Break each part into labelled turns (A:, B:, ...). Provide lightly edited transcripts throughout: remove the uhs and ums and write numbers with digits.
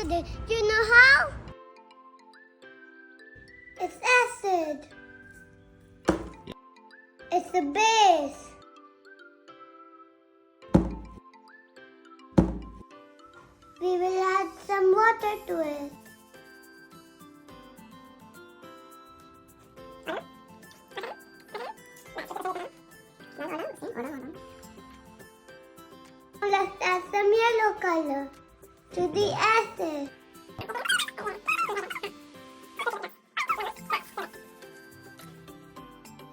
A: acid. Do you know how? It's acid. It's the base. We will add some water to it. Let's add some yellow color to the acid.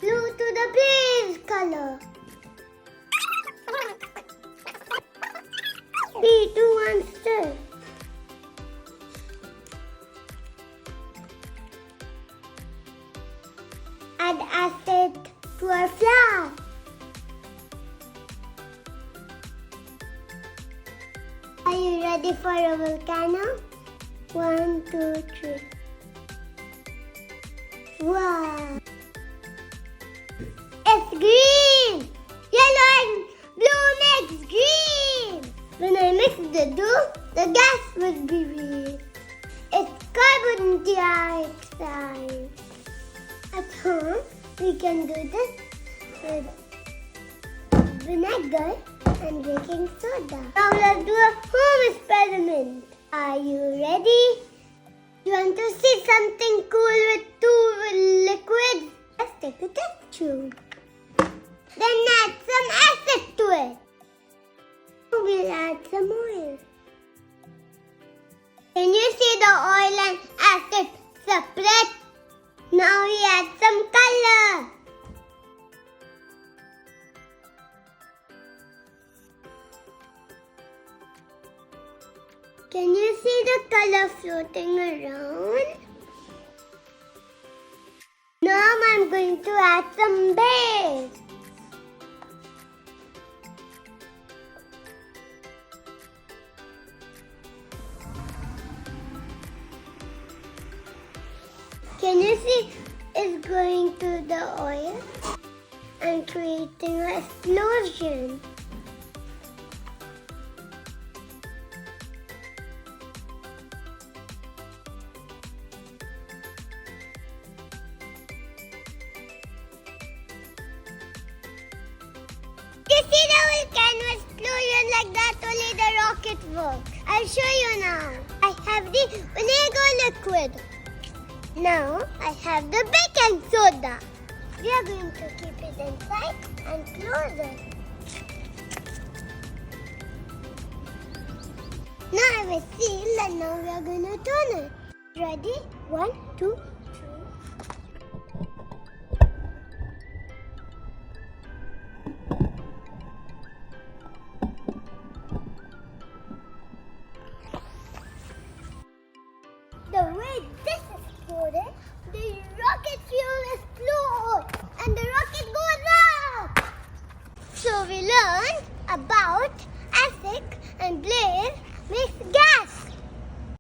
A: Blue to the base color. B2 stir. Add acid to our flour. Are you ready for a volcano? 1, 2, 3. Wow! It's green! Yellow and blue makes green! When I mix the dough, the gas will be released. It's carbon dioxide. At home, we can do this with vinegar and baking soda. Now let's do a home experiment. Are you ready? You want to see something cool with 2 liquids? Let's take a test tube. Then add some acid to it. We'll add some oil. Can you see the oil and acid separate? Now we add some color. Can you see the color floating around? Now I'm going to add some base. Can you see it's going to the oil and creating an explosion? You see the volcano explosion like that, only the rocket works. I'll show you now. I have the vinegar liquid. Now I have the baking soda. We are going to keep it inside and close it. Now I will seal and now we are going to turn it. Ready? 1, 2, 3. The way this exploded, the rocket fuel explodes and the rocket goes up. So we learned about acid and blaze